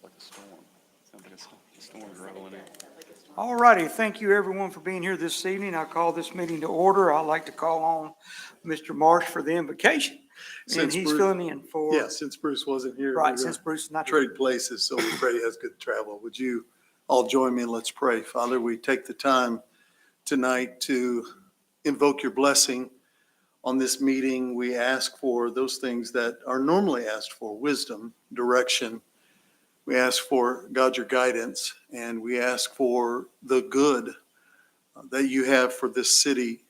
Like a storm. Sounds like a storm's rolling in. All righty, thank you everyone for being here this evening. I call this meeting to order. I'd like to call on Mr. Marsh for the invocation. And Since he's Bruce- filling in for. Yeah, since Bruce wasn't here. Right, we're since gonna Bruce is not here. Trade places, so we pray he has good travel. Would you all join me and let's pray? Father, we take the time tonight to invoke your blessing on this meeting. We ask for those things that are normally asked for: wisdom, direction. We ask for, God, your guidance, and we ask for the good that you have for this city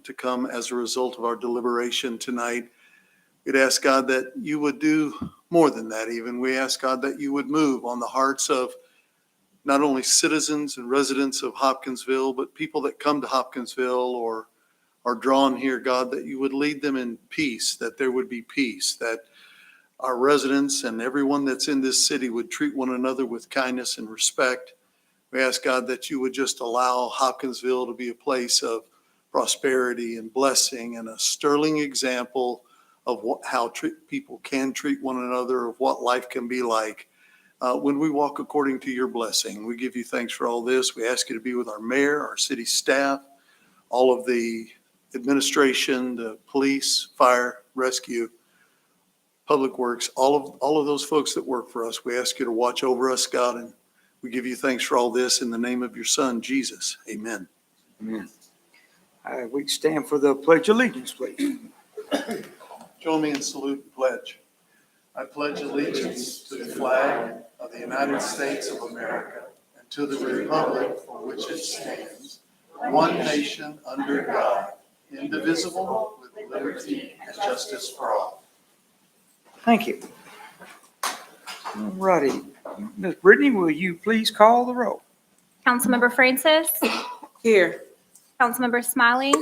to come as a result of our deliberation tonight. We'd ask, God, that you would do more than that even. We ask, God, that you would move on the hearts of not only citizens and residents of Hopkinsville, but people that come to Hopkinsville or are drawn here, God, that you would lead them in peace, that there would be peace, that our residents and everyone that's in this city would treat one another with kindness and respect. We ask, God, that you would just allow Hopkinsville to be a place of prosperity and blessing and a sterling example of how people can treat one another, of what life can be like when we walk according to your blessing. We give you thanks for all this. We ask you to be with our mayor, our city staff, all of the administration, the police, fire, rescue, public works, all of those folks that work for us. We ask you to watch over us, God, and we give you thanks for all this in the name of your son, Jesus. Amen. Amen. We stand for the Pledge of Allegiance, please. Join me in salute and pledge. I pledge allegiance to the flag of the United States of America and to the republic for which it stands, one nation under God, indivisible, with liberty and justice for all. Thank you. All righty. Ms. Brittany, will you please call the roll? Councilmember Francis. Here. Councilmember Smiley.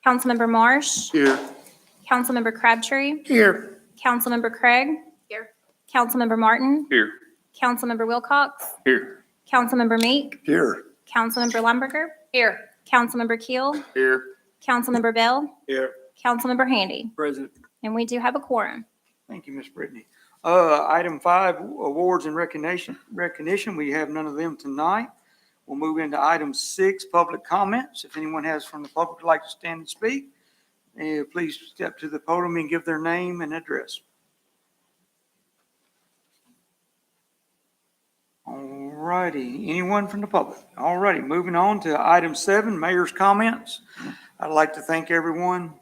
Councilmember Marsh. Here. Councilmember Crabtree. Here. Councilmember Craig. Here. Councilmember Martin. Here. Councilmember Wilcox. Here. Councilmember Meek. Here. Councilmember Lumberger. Here. Councilmember Keel. Here. Councilmember Bell. Here. Councilmember Handy. President. And we do have a quorum. Thank you, Ms. Brittany. Item 5, awards and recognition. We have none of them tonight. We'll move into item 6, public comments. If anyone has from the public would like to stand and speak, please step to the podium and give their name and address. All righty. Anyone from the public? All righty. Moving on to item 7, mayor's comments. I'd like to thank everyone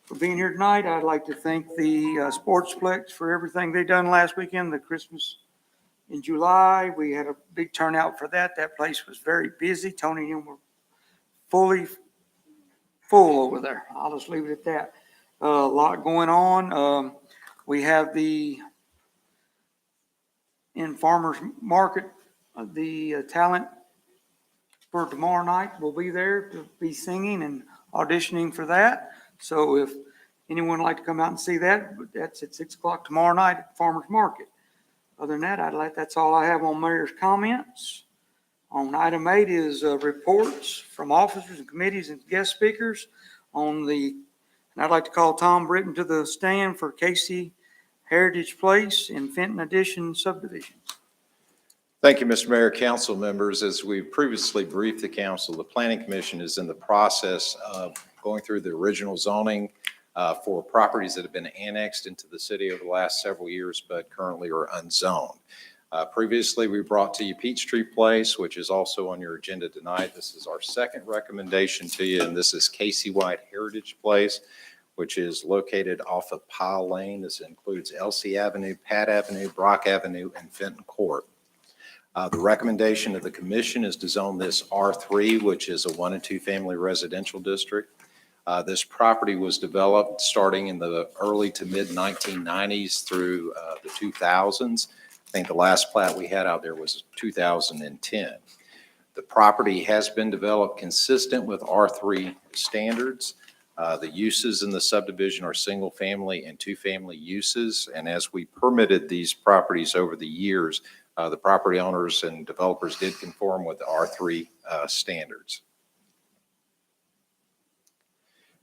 for being here tonight. I'd like to thank the Sportsplex for everything they done last weekend, the Christmas in July. We had a big turnout for that. That place was very busy. Tony and him were fully full over there. I'll just leave it at that. A lot going on. We have in Farmers Market, the talent for tomorrow night will be there to be singing and auditioning for that. So if anyone would like to come out and see that, that's at 6 o'clock tomorrow night at Farmers Market. Other than that, that's all I have on mayor's comments. On item 8 is reports from officers and committees and guest speakers and I'd like to call Tom Britton to the stand for Casey Heritage Place in Fenton Addition Subdivisions. Thank you, Mr. Mayor, council members. As we previously briefed the council, the Planning Commission is in the process of going through the original zoning for properties that have been annexed into the city over the last several years, but currently are unzoned. Previously, we brought to you Peachtree Place, which is also on your agenda tonight. This is our second recommendation to you, and this is A.Cayce-White Heritage Place, which is located off of Pile Lane. This includes Elsie Avenue, Pat Avenue, Brock Avenue, and Fenton Court. The recommendation of the commission is to zone this R3, which is a 1 and 2 family residential district. This property was developed starting in the early to mid 1990s through the 2000s. I think the last plat we had out there was 2010. The property has been developed consistent with R3 standards. The uses in the subdivision are single family and 2 family uses. And as we permitted these properties over the years, the property owners and developers did conform with the R3 standards.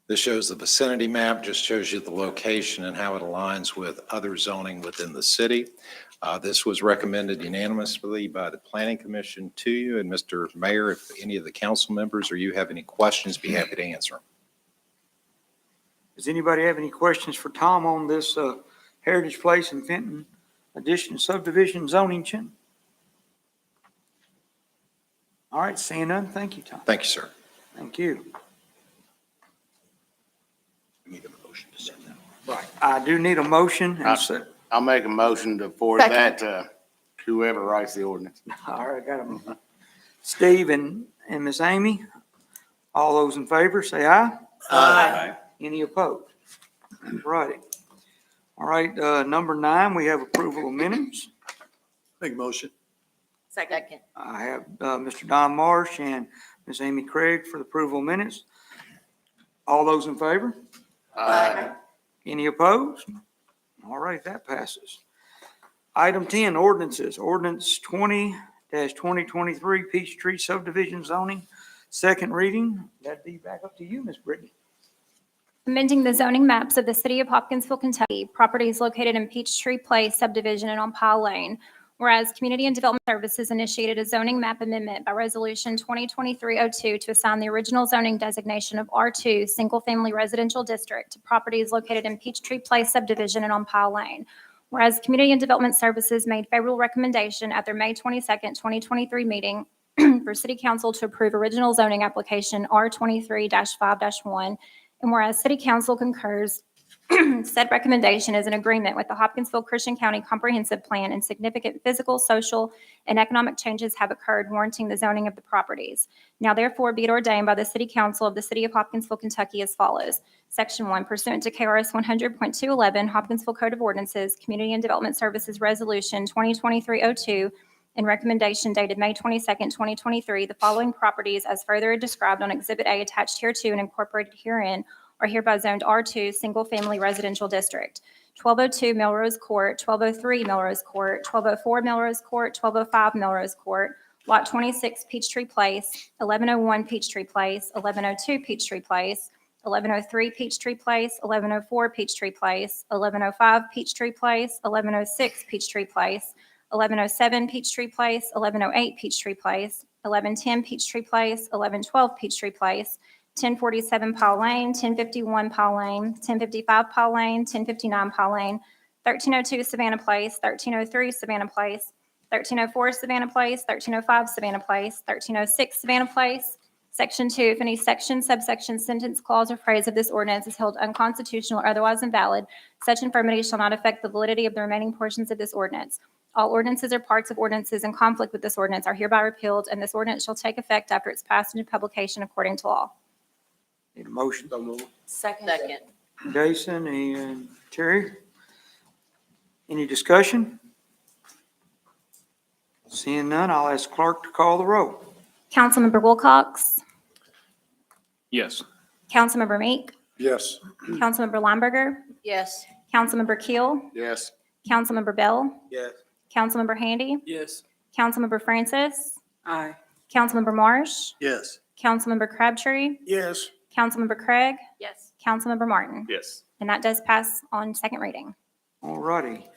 This shows the vicinity map, just shows you the location and how it aligns with other zoning within the city. This was recommended unanimously by the Planning Commission to you. And Mr. Mayor, if any of the council members or you have any questions, be happy to answer them. Does anybody have any questions for Tom on this Heritage Place in Fenton addition subdivision zoning change? All right, seeing none, thank you, Tom. Thank you, sir. Thank you. Need a motion to send that. Right, I do need a motion. And so, I'll make a motion to forward that to whoever writes the ordinance. all right, got a Steve and Miss Amy. All those in favor, say aye. Aye. Any opposed? Righty. All right, number 9, we have approval of minutes. Make a motion. Second. I have Mr. Don Marsh and Miss Amy Craig for the approval of minutes. All those in favor? Any opposed? All right, that passes. Item 10, ordinances. Ordinance 20-2023 Peachtree Subdivision Zoning, second reading. That'd be back up to you, Miss Brittany. Amending the zoning maps of the city of Hopkinsville, Kentucky, properties located in Peachtree Place subdivision and on Powell Lane. Whereas Community and Development Services initiated a zoning map amendment by Resolution 2023-02 to assign the original zoning designation of R2 Single Family Residential District to properties located in Peachtree Place subdivision and on Powell Lane. Whereas Community and Development Services made favorable recommendation at their May 22nd, 2023 meeting for City Council to approve original zoning application R23-5-1. And whereas City Council concurs, said recommendation is in agreement with the Hopkinsville Christian County Comprehensive Plan, and significant physical, social, and economic changes have occurred warranting the zoning of the properties. Now therefore be it ordained by the City Council of the City of Hopkinsville, Kentucky as follows. Section 1, pursuant to KRS 100.211, Hopkinsville Code of Ordinances, Community and Development Services Resolution 2023-02, and recommendation dated May 22nd, 2023, the following properties as further described on Exhibit A attached hereto and incorporated herein are hereby zoned R2 Single Family Residential District. 1202 Melrose Court, 1203 Melrose Court, 1204 Melrose Court, 1205 Melrose Court, Lot 26 Peachtree Place, 1101 Peachtree Place, 1102 Peachtree Place, 1103 Peachtree Place, 1104 Peachtree Place, 1105 Peachtree Place, 1106 Peachtree Place, 1107 Peachtree Place, 1108 Peachtree Place, 1110 Peachtree Place, 1112 Peachtree Place, 1047 Powell Lane, 1051 Powell Lane, 1055 Powell Lane, 1059 Powell Lane, 1302 Savannah Place, 1303 Savannah Place, 1304 Savannah Place, 1305 Savannah Place, 1306 Savannah Place. Section 2, if any section, subsection, sentence, clause, or phrase of this ordinance is held unconstitutional or otherwise invalid, such infirmity shall not affect the validity of the remaining portions of this ordinance. All ordinances or parts of ordinances in conflict with this ordinance are hereby repealed, and this ordinance shall take effect after its passage and publication according to law. Need a motion? Second. Jason and Terry. Any discussion? Seeing none, I'll ask clerk to call the roll. Councilmember Wilcox, Yes. Councilmember Meek, Yes. Councilmember Lineberger, Yes. Councilmember Keel, Yes. Councilmember Bell, Yes. Councilmember Handy, Yes. Councilmember Francis, Aye. Councilmember Marsh, Yes. Councilmember Crabtree, Yes. Councilmember Craig, Yes. Councilmember Martin. Yes. And that does pass on second reading. All righty.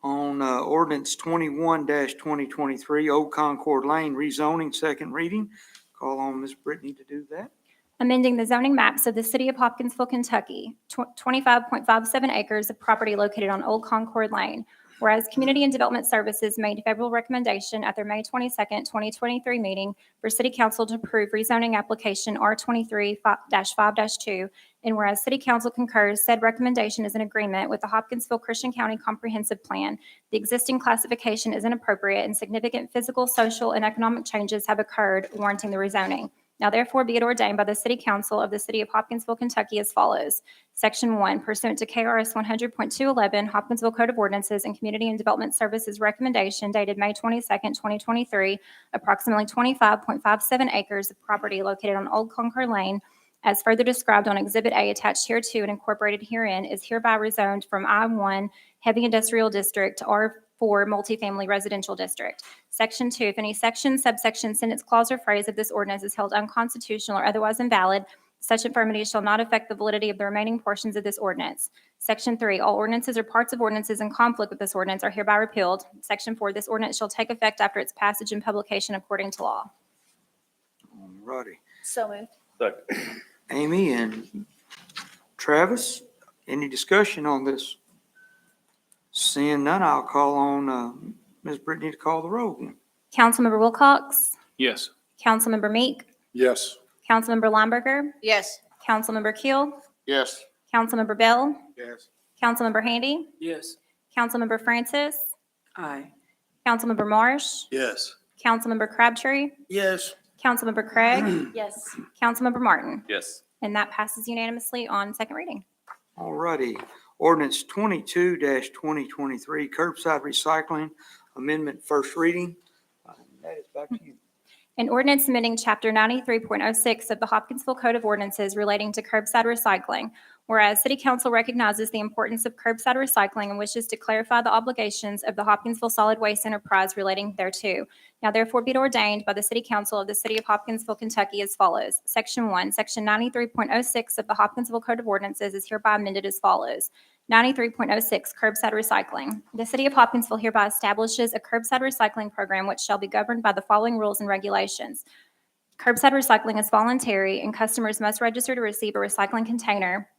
On ordinance 21-2023, Old Concord Lane rezoning, second reading. Call on Ms. Brittany to do that. Amending the zoning maps of the city of Hopkinsville, Kentucky, 25.57 acres of property located on Old Concord Lane. Whereas Community and Development Services made favorable recommendation at their May 22nd, 2023 meeting for City Council to approve rezoning application R23-5-2. And whereas City Council concurs, said recommendation is in agreement with the Hopkinsville Christian County Comprehensive Plan. The existing classification is inappropriate, and significant physical, social, and economic changes have occurred warranting the rezoning. Now therefore be it ordained by the City Council of the City of Hopkinsville, Kentucky as follows. Section 1, pursuant to KRS 100.211, Hopkinsville Code of Ordinances and Community and Development Services recommendation dated May 22nd, 2023, approximately 25.57 acres of property located on Old Concord Lane, as further described on Exhibit A attached hereto and incorporated herein, is hereby rezoned from I-1 Heavy Industrial District to R4 Multifamily Residential District. Section 2, if any section, subsection, sentence, clause, or phrase of this ordinance is held unconstitutional or otherwise invalid, Such infirmity shall not affect the validity of the remaining portions of this ordinance. Section 3, all ordinances or parts of ordinances in conflict with this ordinance are hereby repealed. Section 4, this ordinance shall take effect after its passage and publication according to law. Alrighty. So moved. Second. Amy and Travis, any discussion on this? Seeing none, I'll call on Ms. Brittany to call the roll again. Councilmember Wilcox, Yes. Councilmember Meek, Yes. Councilmember Lineberger, Yes. Councilmember Keel, Yes. Councilmember Bell, Yes. Councilmember Handy, Yes. Councilmember Francis, Aye. Councilmember Marsh, Yes. Councilmember Crabtree, Yes. Councilmember Craig, Yes. Councilmember Martin. Yes. And that passes unanimously on second reading. Alrighty. Ordinance 22-2023, curbside recycling amendment, first reading. That is back to you. An ordinance amending Chapter 93.06 of the Hopkinsville Code of Ordinances relating to curbside recycling. Whereas City Council recognizes the importance of curbside recycling and wishes to clarify the obligations of the Hopkinsville Solid Waste Enterprise relating thereto. Now therefore be it ordained by the City Council of the City of Hopkinsville, Kentucky as follows. Section 1, Section 93.06 of the Hopkinsville Code of Ordinances is hereby amended as follows. 93.06 Curbside Recycling. The City of Hopkinsville hereby establishes a curbside recycling program which shall be governed by the following rules and regulations. Curbside recycling is voluntary and customers must register to receive a recycling container.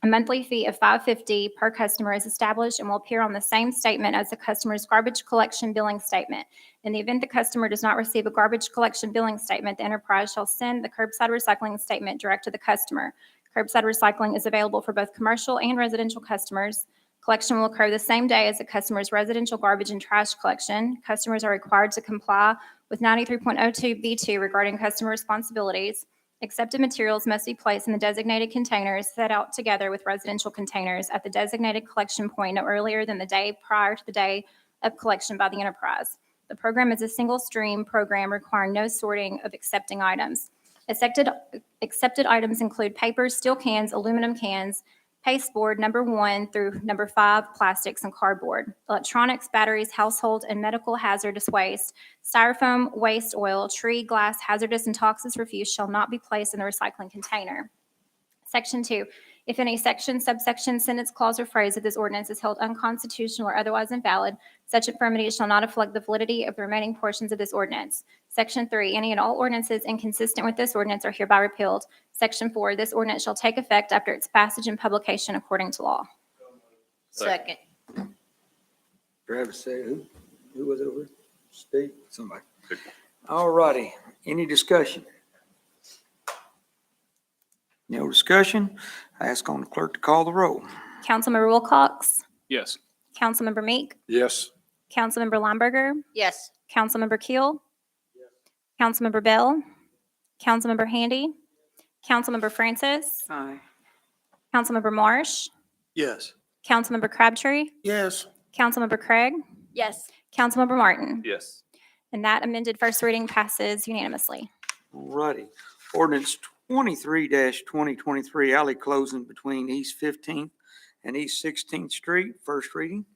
A monthly fee of $5.50 per customer is established and will appear on the same statement as the customer's garbage collection billing statement. In the event the customer does not receive a garbage collection billing statement, the enterprise shall send the curbside recycling statement direct to the customer. Curbside recycling is available for both commercial and residential customers. Collection will occur the same day as the customer's residential garbage and trash collection. Customers are required to comply with 93.02B2 regarding customer responsibilities. Accepted materials must be placed in the designated containers set out together with residential containers at the designated collection point no earlier than the day prior to the day of collection by the enterprise. The program is a single stream program requiring no sorting of accepting items. Accepted items include papers, steel cans, aluminum cans, pasteboard, number 1 through number 5, plastics, and cardboard, electronics, batteries, household and medical hazardous waste, styrofoam, waste oil, tree, glass, hazardous and toxic refuse shall not be placed in the recycling container. Section 2, if any section, subsection, sentence, clause, or phrase of this ordinance is held unconstitutional or otherwise invalid, such infirmity shall not affect the validity of the remaining portions of this ordinance. Section 3, any and all ordinances inconsistent with this ordinance are hereby repealed. Section 4, this ordinance shall take effect after its passage and publication according to law. Second. Travis said, who was it over? Steve? Somebody. Alrighty. Any discussion? No discussion. I ask on the clerk to call the roll. Councilmember Wilcox, Yes. Councilmember Meek, Yes. Councilmember Lineberger, Yes. Councilmember Keel, Councilmember Bell, Councilmember Handy, Councilmember Francis, Aye. Councilmember Marsh, Yes. Councilmember Crabtree, Yes. Councilmember Craig, Yes. Councilmember Martin. Yes. And that amended first reading passes unanimously. Alrighty. Ordinance 23-2023, alley closing between East 15th and East 16th Street, first reading.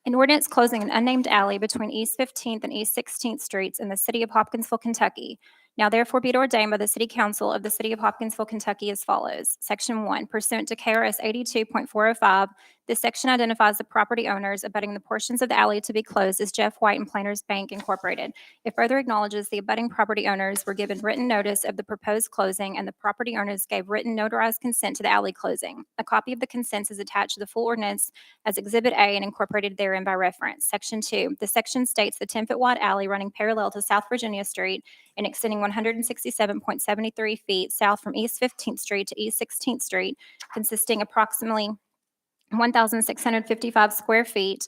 An ordinance closing an unnamed alley between East 15th and East 16th Streets in the city of Hopkinsville, Kentucky. Now therefore be it ordained by the City Council of the City of Hopkinsville, Kentucky as follows. Section 1, pursuant to KRS 82.405, this section identifies the property owners abutting the portions of the alley to be closed as Jeff White and Planters Bank Incorporated. It further acknowledges the abutting property owners were given written notice of the proposed closing and the property owners gave written notarized consent to the alley closing. A copy of the consents is attached to the full ordinance as Exhibit A and incorporated therein by reference. Section 2, the section states the 10-foot wide alley running parallel to South Virginia Street and extending 167.73 feet south from East 15th Street to East 16th Street, consisting approximately 1,655 square feet,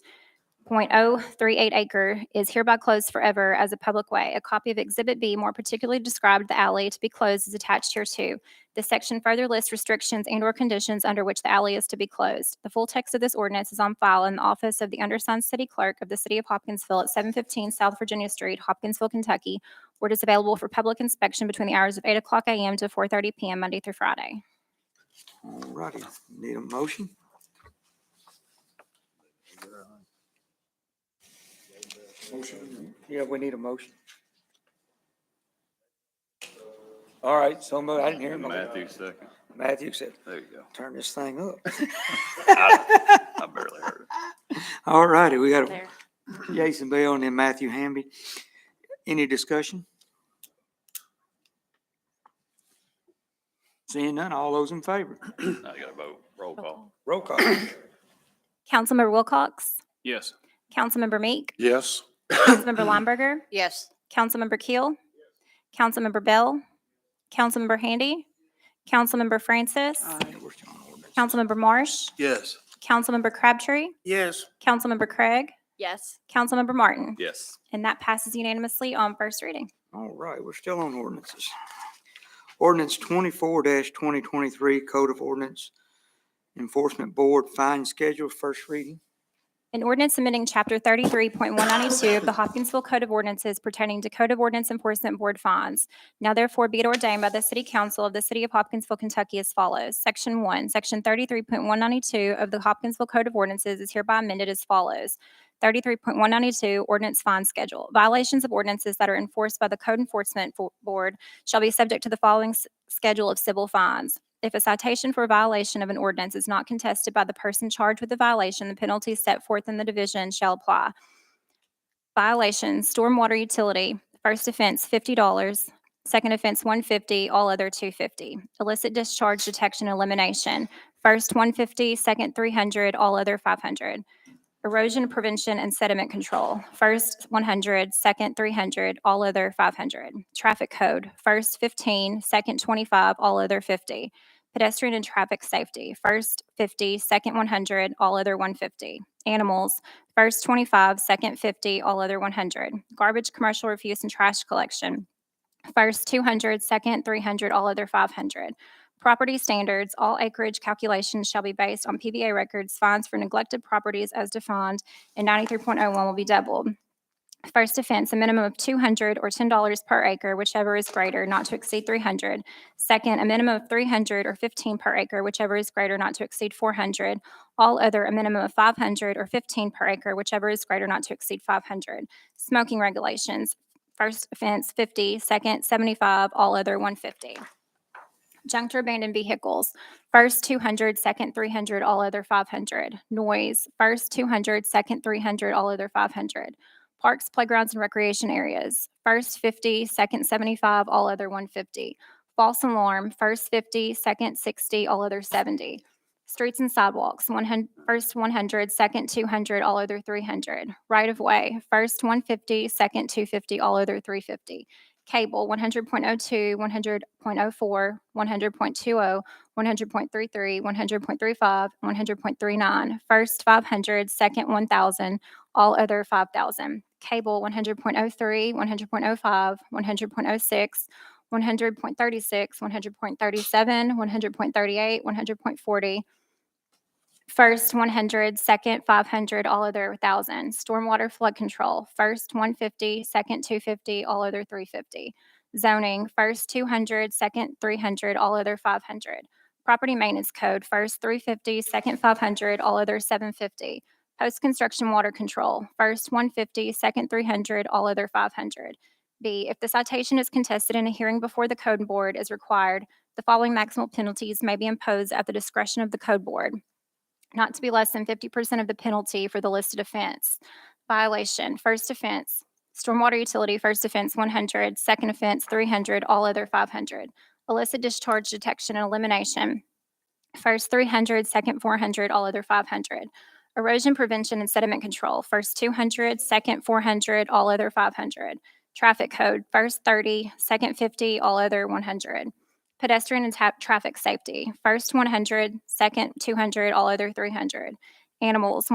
0.038 acre, is hereby closed forever as a public way. A copy of Exhibit B, more particularly described the alley to be closed, is attached here too. This section further lists restrictions and/or conditions under which the alley is to be closed. The full text of this ordinance is on file in the office of the undersigned city clerk of the city of Hopkinsville at 715 South Virginia Street, Hopkinsville, Kentucky, where it is available for public inspection between the hours of 8 o'clock a.m. to 4:30 p.m. Monday through Friday. Alrighty. Need a motion? Motion. Yeah, we need a motion. All right, somebody, I didn't hear him. Matthew second. Matthew said, There you go. turn this thing up. I barely heard it. All righty, we got There. Jason Bell and then Matthew Hamby. Any discussion? Seeing none, all those in favor? Now you gotta vote. Roll call. Roll call. Councilmember Wilcox, Yes. Councilmember Meek, Yes. Councilmember Lineberger, Yes. Councilmember Keel, Councilmember Bell, Councilmember Handy, Councilmember Francis, Councilmember Marsh, Yes. Councilmember Crabtree, Yes. Councilmember Craig, Yes. Councilmember Martin. Yes. And that passes unanimously on first reading. All right, we're still on ordinances. Ordinance 24-2023, Code of Ordinance Enforcement Board Fine Schedule, first reading. An ordinance amending Chapter 33.192 of the Hopkinsville Code of Ordinances pertaining to Code of Ordinance Enforcement Board fines. Now therefore be it ordained by the City Council of the City of Hopkinsville, Kentucky as follows. Section 1, Section 33.192 of the Hopkinsville Code of Ordinances is hereby amended as follows. 33.192 Ordinance Fine Schedule. Violations of ordinances that are enforced by the Code Enforcement Board shall be subject to the following schedule of civil fines. If a citation for a violation of an ordinance is not contested by the person charged with the violation, the penalties set forth in the division shall apply. Violations: stormwater utility, first offense $50, second offense $150, all other $250. Illicit discharge detection and elimination, first $150, second $300, all other $500. Erosion prevention and sediment control, first $100, second $300, all other $500. Traffic code, first $15, second $25, all other $50. Pedestrian and traffic safety, first $50, second $100, all other $150. Animals, first $25, second $50, all other $100. Garbage, commercial refuse, and trash collection, first $200, second $300, all other $500. Property standards, all acreage calculations shall be based on PBA records. Fines for neglected properties as defined in 93.01 will be doubled. First offense, a minimum of $200 or $10 per acre, whichever is greater, not to exceed $300. Second, a minimum of $300 or $15 per acre, whichever is greater, not to exceed $400. All other, a minimum of $500 or $15 per acre, whichever is greater, not to exceed $500. Smoking regulations, first offense $50, second $75, all other $150. Junk or abandoned vehicles, first $200, second $300, all other $500. Noise, first $200, second $300, all other $500. Parks, playgrounds, and recreation areas, first $50, second $75, all other $150. False alarm, first $50, second $60, all other $70. Streets and sidewalks, first $100, second $200, all other $300. Right of way, first $150, second $250, all other $350. Cable, 100.02, 100.04, 100.20, 100.33, 100.35, 100.39. First $500, second $1,000, all other $5,000. Cable, 100.03, 100.05, 100.06, 100.36, 100.37, 100.38, 100.40. First 100, second 500, all other 1,000. Stormwater flood control, first 150, second 250, all other 350. Zoning, first 200, second 300, all other 500. Property maintenance code, first 350, second 500, all other 750. Post-construction water control, first 150, second 300, all other 500. B, if the citation is contested in a hearing before the code board is required, the following maximal penalties may be imposed at the discretion of the code board. Not to be less than 50% of the penalty for the listed offense. Violation, first offense, stormwater utility, first offense 100, second offense 300, all other 500. Illicit discharge detection and elimination, first 300, second 400, all other 500. Erosion prevention and sediment control, first 200, second 400, all other 500. Traffic code, first 30, second 50, all other 100. Pedestrian and traffic safety, first 100, second 200, all other 300. Animals,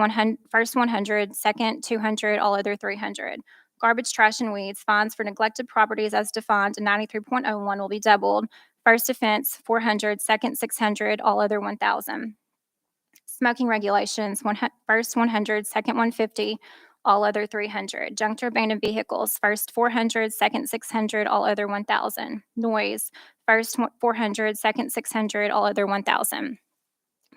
first 100, second 200, all other 300. Garbage, trash, and weeds, fines for neglected properties as defined in 93.01 will be doubled. First offense, 400, second 600, all other 1,000. Smoking regulations, first 100, second 150, all other 300. Junk or abandoned vehicles, first 400, second 600, all other 1,000. Noise, first 400, second 600, all other 1,000.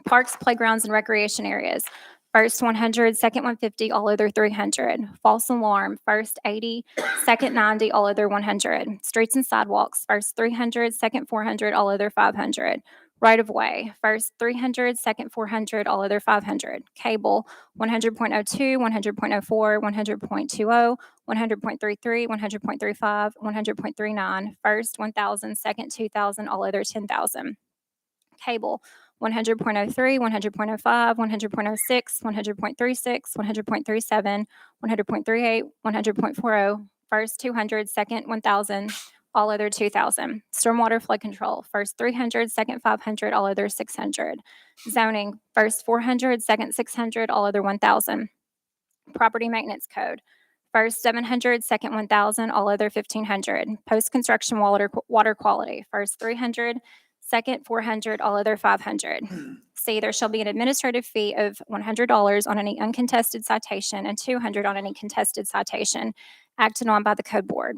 Parks, playgrounds, and recreation areas, First 100, second 150, all other 300. False alarm, first 80, second 90, all other 100. Streets and sidewalks, first 300, second 400, all other 500. Right of way, first 300, second 400, all other 500. Cable, 100.02, 100.04, 100.20, 100.33, 100.35, 100.39. First 1,000, second 2,000, all other 10,000. Cable, 100.03, 100.05, 100.06, 100.36, 100.37, 100.38, 100.40, first 200, second 1,000, all other 2,000. Stormwater flood control, first 300, second 500, all other 600. Zoning, first 400, second 600, all other 1,000. Property maintenance code, first 700, second 1,000, all other 1,500. Post-construction water quality, first 300, second 400, all other 500. C, there shall be an administrative fee of $100 on any uncontested citation and $200 on any contested citation acted on by the code board.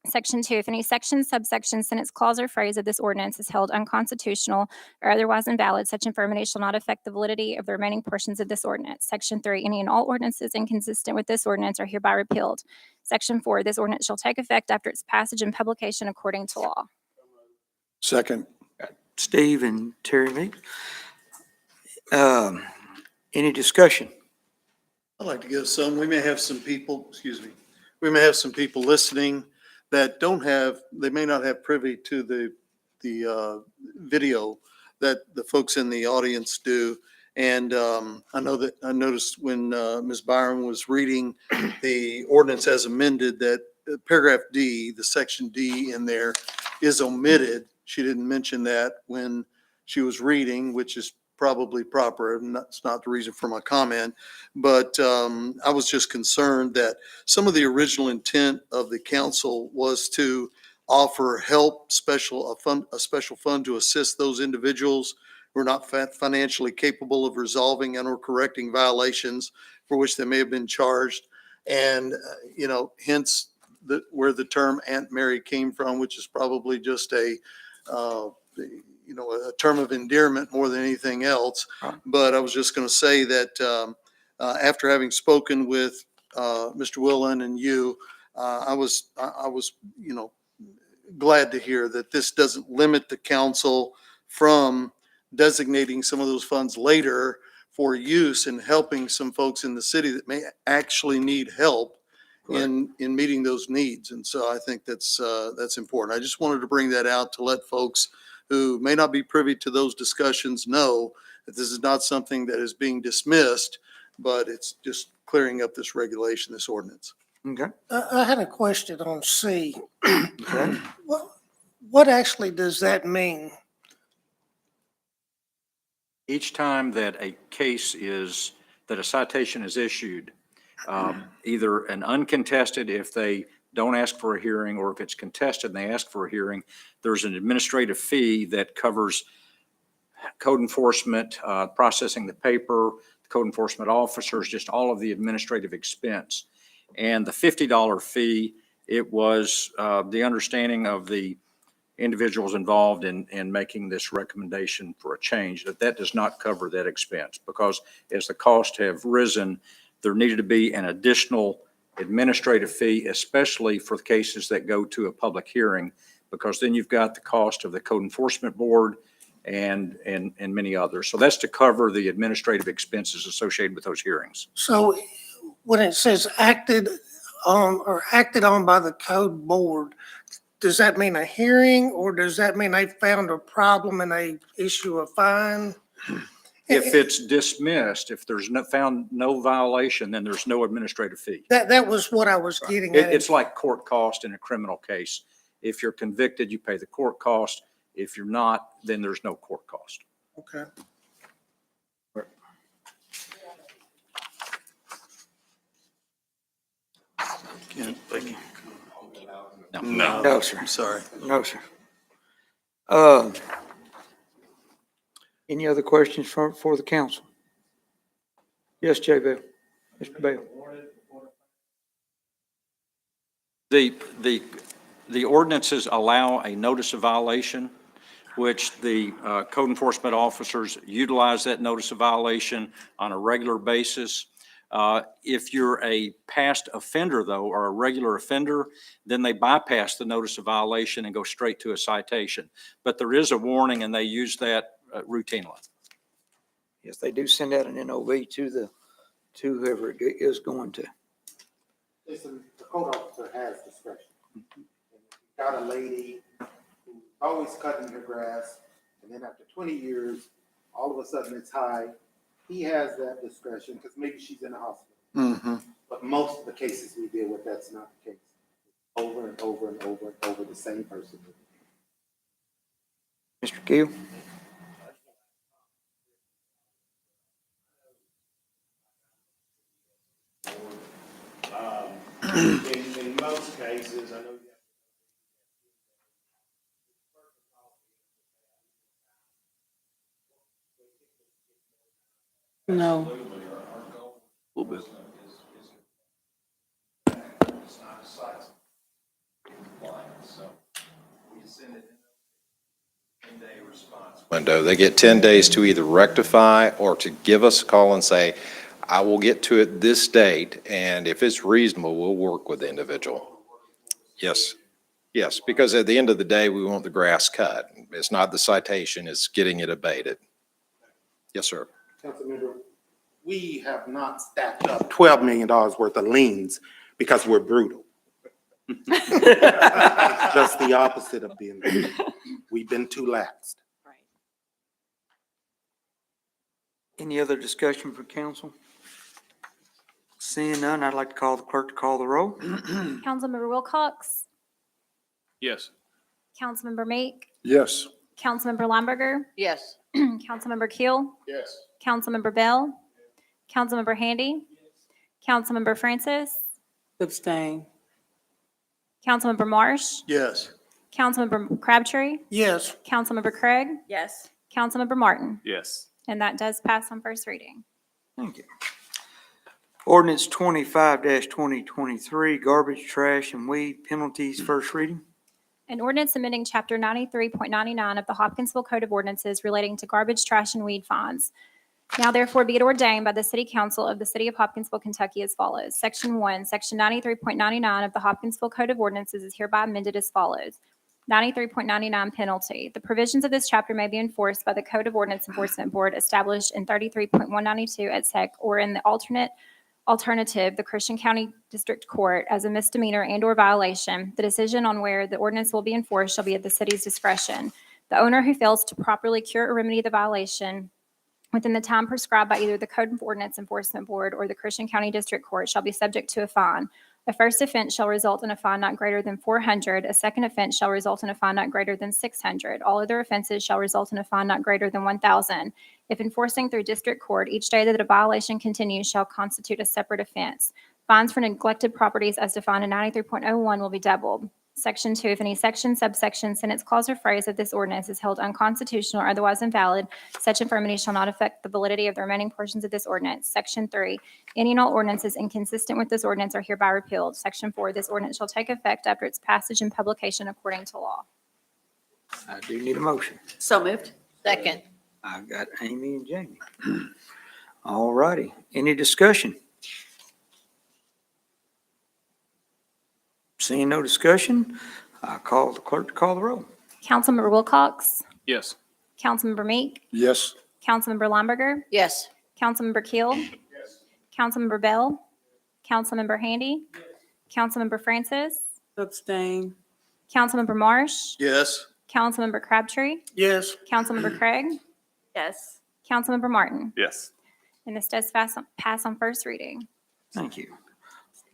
Section 2, if any section, subsection, sentence, clause, or phrase of this ordinance is held unconstitutional or otherwise invalid, such infirmity shall not affect the validity of the remaining portions of this ordinance. Section 3, any and all ordinances inconsistent with this ordinance are hereby repealed. Section 4, this ordinance shall take effect after its passage and publication according to law. Second. Steve and Terry Meek. Any discussion? I'd like to give some, we may have some people, excuse me, we may have some people listening that don't have, they may not have privy to the video that the folks in the audience do. And I noticed when Ms. Byron was reading the ordinance as amended, that paragraph D, the section D in there is omitted. She didn't mention that when she was reading, which is probably proper. That's not the reason for my comment, but I was just concerned that some of the original intent of the council was to offer help, a special fund to assist those individuals who are not financially capable of resolving and or correcting violations for which they may have been charged. And, hence where the term Aunt Mary came from, which is probably just a term of endearment more than anything else. But I was just going to say that after having spoken with Mr. Willen and you, I was glad to hear that this doesn't limit the council from designating some of those funds later for use in helping some folks in the city that may actually need help in meeting those needs. And so I think that's important. I just wanted to bring that out to let folks who may not be privy to those discussions know that this is not something that is being dismissed, but it's just clearing up this regulation, this ordinance. Okay. I had a question on C. Okay. What actually does that mean? Each time that that a citation is issued, either an uncontested, if they don't ask for a hearing, or if it's contested and they ask for a hearing, there's an administrative fee that covers code enforcement, processing the paper, code enforcement officers, just all of the administrative expense. And the $50 fee, it was the understanding of the individuals involved in making this recommendation for a change, that does not cover that expense, because as the costs have risen, there needed to be an additional administrative fee, especially for the cases that go to a public hearing, because then you've got the cost of the code enforcement board and many others. So that's to cover the administrative expenses associated with those hearings. So when it says acted on by the code board, does that mean a hearing, or does that mean they found a problem and they issue a fine? If it's dismissed, if there's found no violation, then there's no administrative fee. That was what I was getting at. It's like court cost in a criminal case. If you're convicted, you pay the court cost. If you're not, then there's no court cost. Okay. No, sir. I'm sorry. No, sir. Any other questions for the council? Yes, Jay Bell. Mr. Bell. The ordinances allow a notice of violation which the code enforcement officers utilize that notice of violation on a regular basis. If you're a past offender, though, or a regular offender, then they bypass the notice of violation and go straight to a citation. But there is a warning, and they use that routinely. Yes, they do send out an NOV to whoever it is going to. Listen, the code officer has discretion. And if you've got a lady who's always cutting her grass, and then after 20 years, all of a sudden it's high, he has that discretion, because maybe she's in the hospital. Mm-hmm. But most of the cases we deal with, that's not the case. Over and over and over and over, the same person. Mr. Keel? In most cases, I know you No. A little bit. Window. They get 10 days to either rectify or to give us a call and say, I will get to it this date, and if it's reasonable, we'll work with the individual. Yes, yes, because at the end of the day, we want the grass cut. It's not the citation, it's getting it abated. Yes, sir. Councilmember, we have not stacked up $12 million worth of liens because we're brutal. It's just the opposite of being brutal. We've been too laxed. Any other discussion for council? Seeing none, I'd like to call the clerk to call the roll. Councilmember Wilcox, Yes. Councilmember Meek, Yes. Councilmember Lumberger, Yes. Councilmember Keel, Yes. Councilmember Bell, Councilmember Handy, Councilmember Francis, Abstain. Councilmember Marsh, Yes. Councilmember Crabtree, Yes. Councilmember Craig, Yes. Councilmember Martin, Yes. and that does pass on first reading. Thank you. Ordinance 25-2023, garbage, trash, and weed penalties, first reading. An ordinance amending Chapter 93.99 of the Hopkinsville Code of Ordinances relating to garbage, trash, and weed fines. Now therefore be it ordained by the City Council of the City of Hopkinsville, Kentucky as follows. Section 1, Section 93.99 of the Hopkinsville Code of Ordinances is hereby amended as follows. 93.99 penalty. The provisions of this chapter may be enforced by the Code of Ordinance Enforcement Board established in 33.192 et sec. Or in the alternative, the Christian County District Court as a misdemeanor and/or violation. The decision on where the ordinance will be enforced shall be at the city's discretion. The owner who fails to properly cure or remedy the violation within the time prescribed by either the Code of Ordinance Enforcement Board or the Christian County District Court shall be subject to a fine. A first offense shall result in a fine not greater than $400. A second offense shall result in a fine not greater than $600. All other offenses shall result in a fine not greater than $1,000. If enforcing through district court, each day that a violation continues shall constitute a separate offense. Fines for neglected properties as defined in 93.01 will be doubled. Section 2, if any section, subsection, sentence, clause, or phrase of this ordinance is held unconstitutional or otherwise invalid, such infirmity shall not affect the validity of the remaining portions of this ordinance. Section 3, any and all ordinances inconsistent with this ordinance are hereby repealed. Section 4, this ordinance shall take effect after its passage and publication according to law. I do need a motion. So moved. Second. I've got Amy and Jamie. All righty. Any discussion? Seeing no discussion, I call the clerk to call the roll. Councilmember Wilcox, Yes. Councilmember Meek, Yes. Councilmember Lumberger, Yes. Councilmember Keel, Councilmember Bell, Councilmember Handy, Councilmember Francis, Abstain. Councilmember Marsh, Yes. Councilmember Crabtree, Yes. Councilmember Craig, Yes. Councilmember Martin. Yes. And this does pass on first reading. Thank you.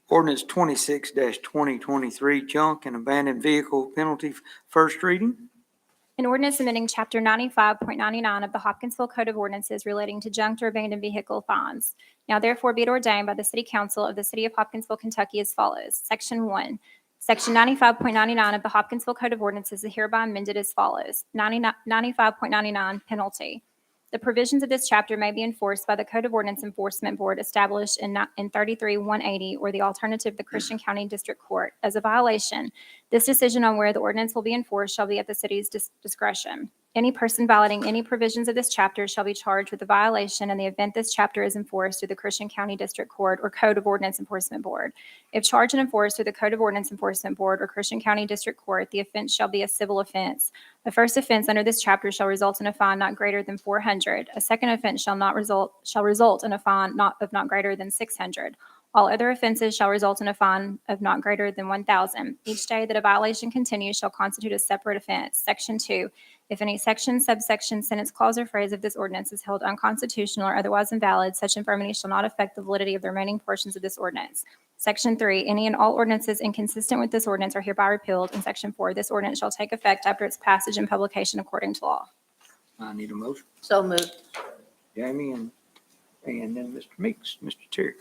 Ordinance 26-2023, junk and abandoned vehicle penalty, first reading. An ordinance amending Chapter 95.99 of the Hopkinsville Code of Ordinances relating to junked or abandoned vehicle fines. Now therefore be it ordained by the City Council of the City of Hopkinsville, Kentucky as follows. Section 1, Section 95.99 of the Hopkinsville Code of Ordinances is hereby amended as follows. 95.99 penalty. The provisions of this chapter may be enforced by the Code of Ordinance Enforcement Board established in 33-180 or the alternative, the Christian County District Court. As a violation, this decision on where the ordinance will be enforced shall be at the city's discretion. Any person violating any provisions of this chapter shall be charged with a violation in the event this chapter is enforced through the Christian County District Court or Code of Ordinance Enforcement Board. If charged and enforced through the Code of Ordinance Enforcement Board or Christian County District Court, the offense shall be a civil offense. The first offense under this chapter shall result in a fine not greater than $400. A second offense shall result in a fine not greater than $600. All other offenses shall result in a fine of not greater than $1,000. Each day that a violation continues shall constitute a separate offense. Section 2. If any section, subsection, sentence, clause, or phrase of this ordinance is held unconstitutional or otherwise invalid, such infirmity shall not affect the validity of the remaining portions of this ordinance. Section 3. Any and all ordinances inconsistent with this ordinance are hereby repealed. And Section 4. This ordinance shall take effect after its passage and publication according to law. I need a motion. So moved. Jamie and then Mr. Meeks, Mr. Terry.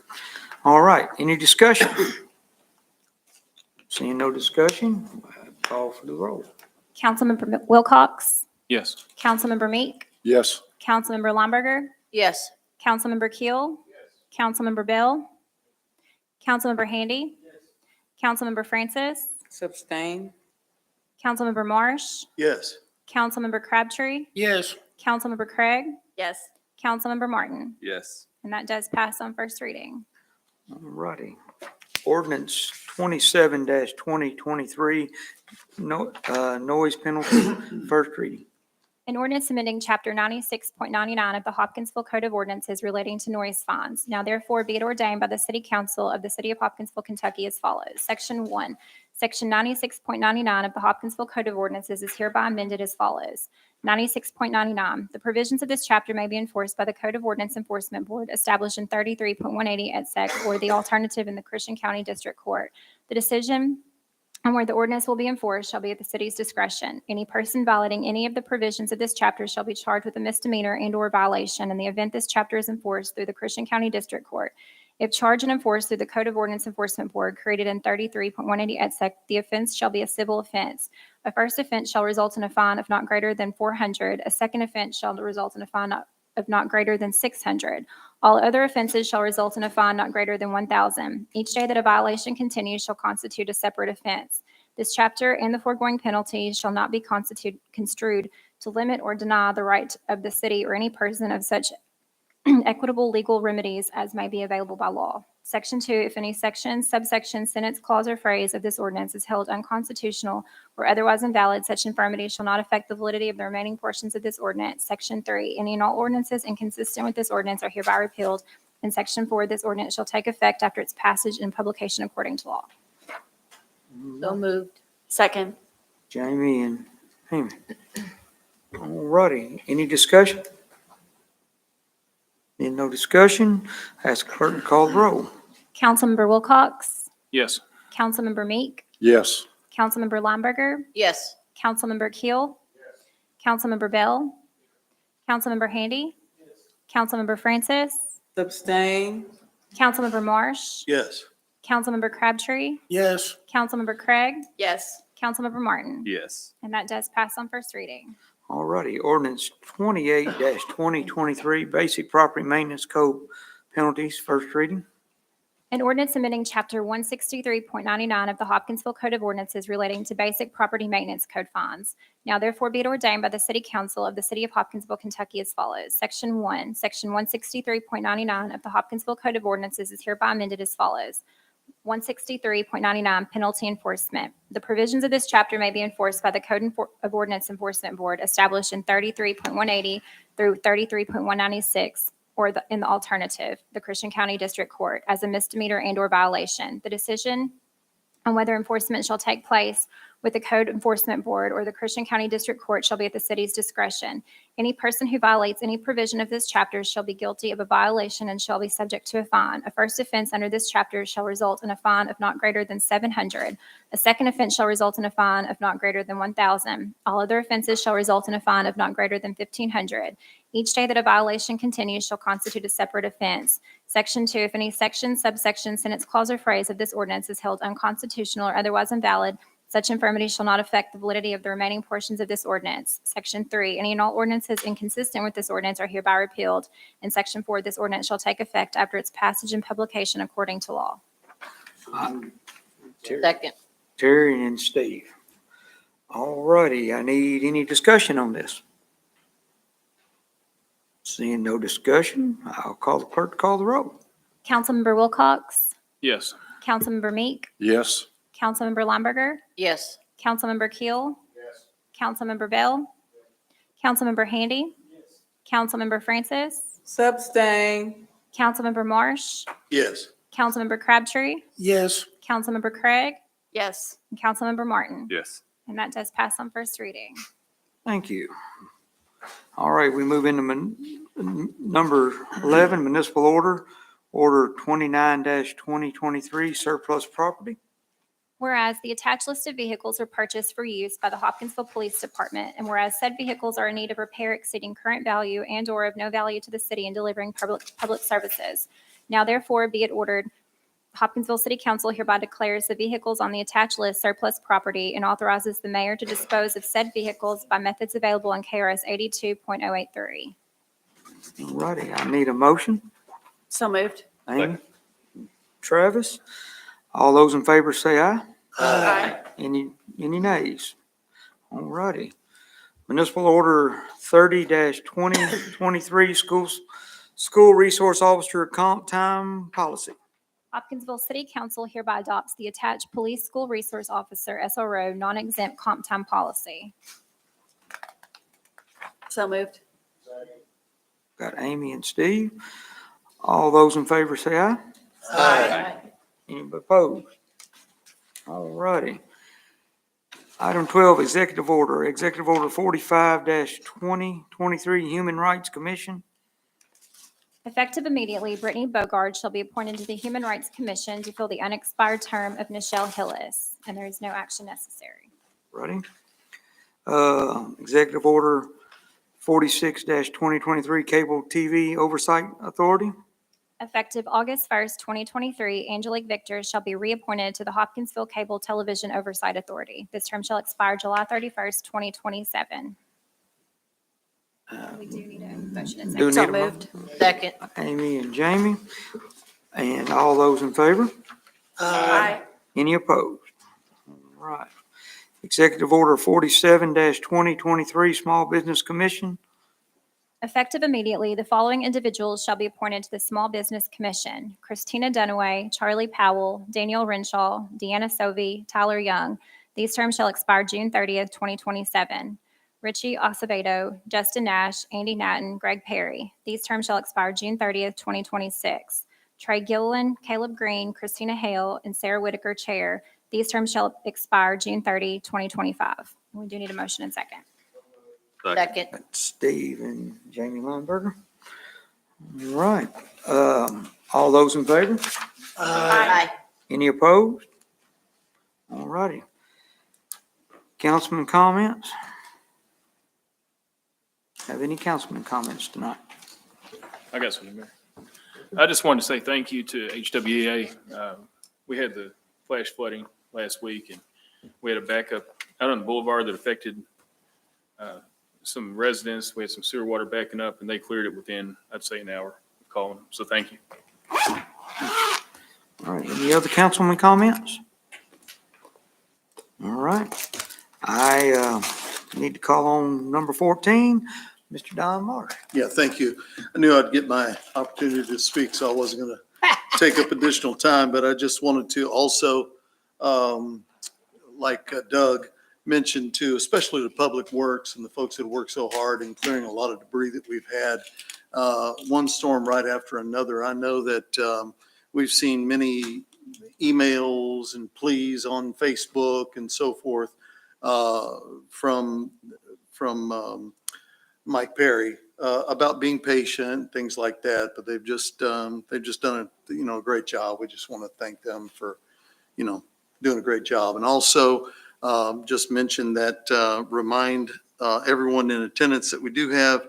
All right, any discussion? Seeing no discussion, call for the roll. Councilmember Wilcox, Yes. Councilmember Meek, Yes. Councilmember Lumberger, Yes. Councilmember Keel, Councilmember Bell, Councilmember Handy, Councilmember Francis, Abstain. Councilmember Marsh, Yes. Councilmember Crabtree, Yes. Councilmember Craig, Yes. Councilmember Martin. Yes. And that does pass on first reading. All righty. Ordinance 27-2023, noise penalty, first reading. An ordinance amending Chapter 96.99 of the Hopkinsville Code of Ordinances relating to noise fines. Now therefore be it ordained by the City Council of the City of Hopkinsville, Kentucky as follows. Section 1, Section 96.99 of the Hopkinsville Code of Ordinances is hereby amended as follows. 96.99. The provisions of this chapter may be enforced by the Code of Ordinance Enforcement Board established in 33.180 et sec, or the alternative in the Christian County District Court. The decision on where the ordinance will be enforced shall be at the city's discretion. Any person violating any of the provisions of this chapter shall be charged with a misdemeanor and/or violation in the event this chapter is enforced through the Christian County District Court. If charged and enforced through the Code of Ordinance Enforcement Board created in 33.180 et sec, the offense shall be a civil offense. A first offense shall result in a fine of not greater than $400. A second offense shall result in a fine of not greater than $600. All other offenses shall result in a fine not greater than $1,000. Each day that a violation continues shall constitute a separate offense. This chapter and the foregoing penalties shall not be construed to limit or deny the right of the city or any person of such equitable legal remedies as may be available by law. Section 2, if any section, subsection, sentence, clause, or phrase of this ordinance is held unconstitutional or otherwise invalid, such infirmity shall not affect the validity of the remaining portions of this ordinance. Section 3, any and all ordinances inconsistent with this ordinance are hereby repealed. And Section 4, this ordinance shall take effect after its passage and publication according to law. So moved. Second. Jamie and Amy. All righty, any discussion? Need no discussion, ask clerk to call the roll. Councilmember Wilcox, Yes. Councilmember Meek, Yes. Councilmember Lumberger, Yes. Councilmember Keel, Councilmember Bell, Councilmember Handy, Councilmember Francis, Abstain. Councilmember Marsh, Yes. Councilmember Crabtree, Yes. Councilmember Craig, Yes. Councilmember Martin. Yes. And that does pass on first reading. All righty, ordinance 28-2023, basic property maintenance code penalties, first reading. An ordinance amending Chapter 163.99 of the Hopkinsville Code of Ordinances relating to basic property maintenance code fines. Now therefore be it ordained by the City Council of the City of Hopkinsville, Kentucky as follows. Section 1, Section 163.99 of the Hopkinsville Code of Ordinances is hereby amended as follows. 163.99 Penalty Enforcement. The provisions of this chapter may be enforced by the Code of Ordinance Enforcement Board established in 33.180 through 33.196, or in the alternative, the Christian County District Court, as a misdemeanor and/or violation. The decision on whether enforcement shall take place with the Code Enforcement Board or the Christian County District Court shall be at the city's discretion. Any person who violates any provision of this chapter shall be guilty of a violation and shall be subject to a fine. A first offense under this chapter shall result in a fine of not greater than $700. A second offense shall result in a fine of not greater than $1,000. All other offenses shall result in a fine of not greater than $1,500. Each day that a violation continues shall constitute a separate offense. Section 2, if any section, subsection, sentence, clause, or phrase of this ordinance is held unconstitutional or otherwise invalid, such infirmity shall not affect the validity of the remaining portions of this ordinance. Section 3, any and all ordinances inconsistent with this ordinance are hereby repealed. And Section 4, this ordinance shall take effect after its passage and publication according to law. Second. Terry and Steve. All righty, I need any discussion on this. Seeing no discussion, I'll call the clerk to call the roll. Councilmember Wilcox, Yes. Councilmember Meek, Yes. Councilmember Lumberger, Yes. Councilmember Keel, Councilmember Bell, Councilmember Handy, Councilmember Francis, Substain. Councilmember Marsh, Yes. Councilmember Crabtree, Yes. Councilmember Craig, Yes. and Councilmember Martin. Yes. And that does pass on first reading. Thank you. All right, we move into number 11, municipal order, order 29-2023, surplus property. Whereas the attached list of vehicles are purchased for use by the Hopkinsville Police Department, and whereas said vehicles are in need of repair exceeding current value and/or of no value to the city in delivering public services. Now therefore be it ordered, Hopkinsville City Council hereby declares the vehicles on the attached list surplus property and authorizes the mayor to dispose of said vehicles by methods available in KRS 82.083. All righty, I need a motion. So moved. Amy? Travis? All those in favor say aye. Aye. Any nays? All righty. Municipal Order 30-2023, school resource officer comp time policy. Hopkinsville City Council hereby adopts the attached police school resource officer SRO non-exempt comp time policy. So moved. Got Amy and Steve. All those in favor say aye. Aye. Anybody opposed? All righty. Item 12, executive order 45-2023, Human Rights Commission. Effective immediately, Brittany Bogard shall be appointed to the Human Rights Commission to fill the unexpired term of Nichelle Hillis, and there is no action necessary. Ready? Executive order 46-2023, Cable TV Oversight Authority. Effective August 1st, 2023, Angelique Victor shall be reappointed to the Hopkinsville Cable Television Oversight Authority. This term shall expire July 31st, 2027. We do need a motion and Do second. need a moved. Second. Amy and Jamie. And all those in favor? Aye. Any opposed? All right. Executive Order 47-2023, Small Business Commission. Effective immediately, the following individuals shall be appointed to the Small Business Commission: Christina Dunaway, Charlie Powell, Daniel Renshaw, Deanna Sovey, Tyler Young. These terms shall expire June 30th, 2027. Richie Acevedo, Justin Nash, Andy Natton, Greg Perry. These terms shall expire June 30th, 2026. Trey Gilliland, Caleb Green, Christina Hale, and Sarah Whitaker, Chair. These terms shall expire June 30, 2025. We do need a motion and second. Second. That's Steve and Jamie Lineberger. All right. All those in favor? Aye. Any opposed? All righty. Councilman comments? Have any councilman comments tonight? I got something, Mayor. I just wanted to say thank you to HWEA. We had the flash flooding last week, and we had a backup out on the boulevard that affected some residents. We had some sewer water backing up, and they cleared it within, I'd say, an hour of calling them. So thank you. All right, any other councilman comments? All right, I need to call on number 14, Mr. Don Marsh. Yeah, thank you. I knew I'd get my opportunity to speak, so I wasn't going to take up additional time, but I just wanted to also, like Doug mentioned too, especially the Public Works and the folks that work so hard in clearing a lot of debris that we've had, one storm right after another. I know that we've seen many emails and pleas on Facebook and so forth from Mike Perry about being patient, things like that. But they've just done a great job. We just want to thank them for doing a great job. And also just mention that remind everyone in attendance that we do have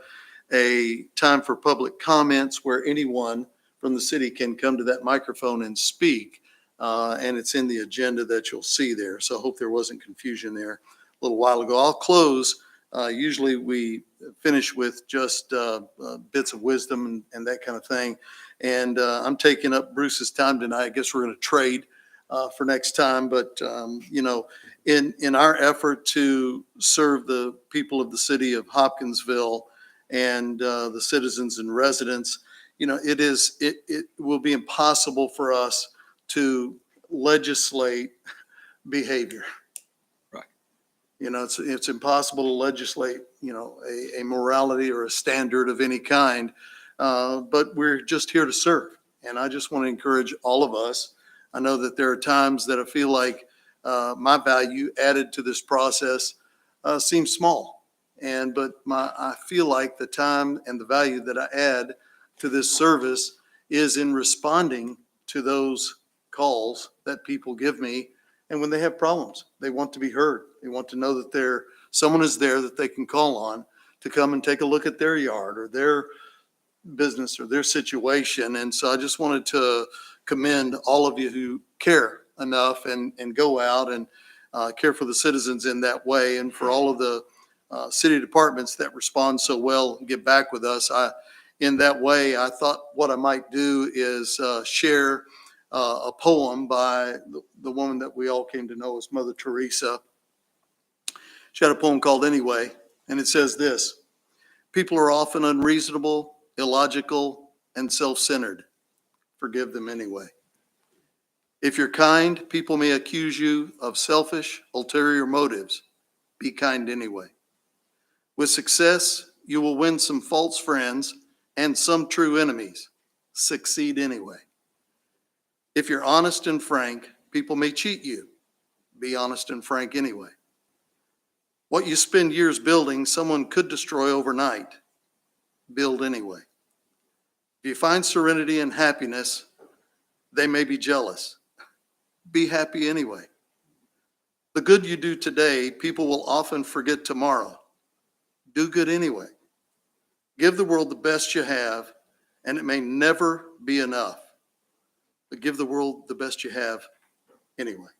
a time for public comments where anyone from the city can come to that microphone and speak. And it's in the agenda that you'll see there. So I hope there wasn't confusion there a little while ago. I'll close. Usually we finish with just bits of wisdom and that kind of thing. And I'm taking up Bruce's time tonight. I guess we're going to trade for next time. But, in our effort to serve the people of the city of Hopkinsville and the citizens and residents. You know, it will be impossible for us to legislate behavior. Right. You know, it's impossible to legislate, you know, a morality or a standard of any kind, but we're just here to serve. And I just want to encourage all of us. I know that there are times that I feel like my value added to this process seems small. But I feel like the time and the value that I add to this service is in responding to those calls that people give me. And when they have problems, they want to be heard. They want to know that someone is there that they can call on to come and take a look at their yard or their business or their situation. And so I just wanted to commend all of you who care enough and go out and care for the citizens in that way, and for all of the city departments that respond so well and get back with us. In that way, I thought what I might do is share a poem by the woman that we all came to know as Mother Teresa. She had a poem called Anyway, and it says this: people are often unreasonable, illogical, and self-centered. Forgive them anyway. If you're kind, people may accuse you of selfish, ulterior motives. Be kind anyway. With success, you will win some false friends and some true enemies. Succeed anyway. If you're honest and frank, people may cheat you. Be honest and frank anyway. What you spend years building, someone could destroy overnight. Build anyway. If you find serenity and happiness, they may be jealous. Be happy anyway. The good you do today, people will often forget tomorrow. Do good anyway. Give the world the best you have, and it may never be enough. But give the world the best you have anyway.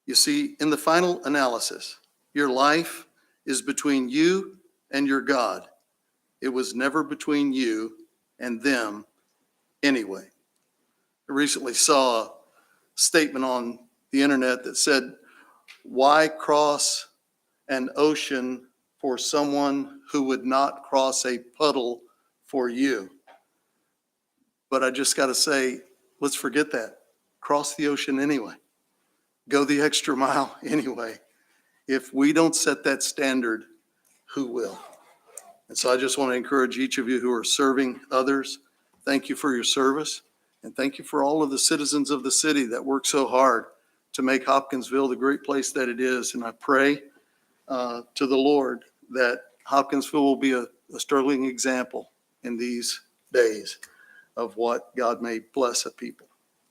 You see, in the final analysis, your life is between you and your God. It was never between you and them anyway. I recently saw a statement on the internet that said, why cross an ocean for someone who would not cross a puddle for you? But I just got to say, let's forget that. Cross the ocean anyway. Go the extra mile anyway. If we don't set that standard, who will? And so I just want to encourage each of you who are serving others. Thank you for your service. And thank you for all of the citizens of the city that work so hard to make Hopkinsville the great place that it is. And I pray to the Lord that Hopkinsville will be a sterling example in these days of what God may bless a people,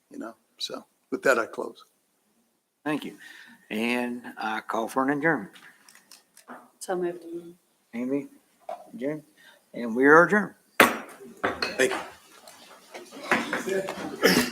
you know. So with that, I close. Thank you. And I call for an adjournment. So moved. Amy, June, and we are adjourned. Thank you.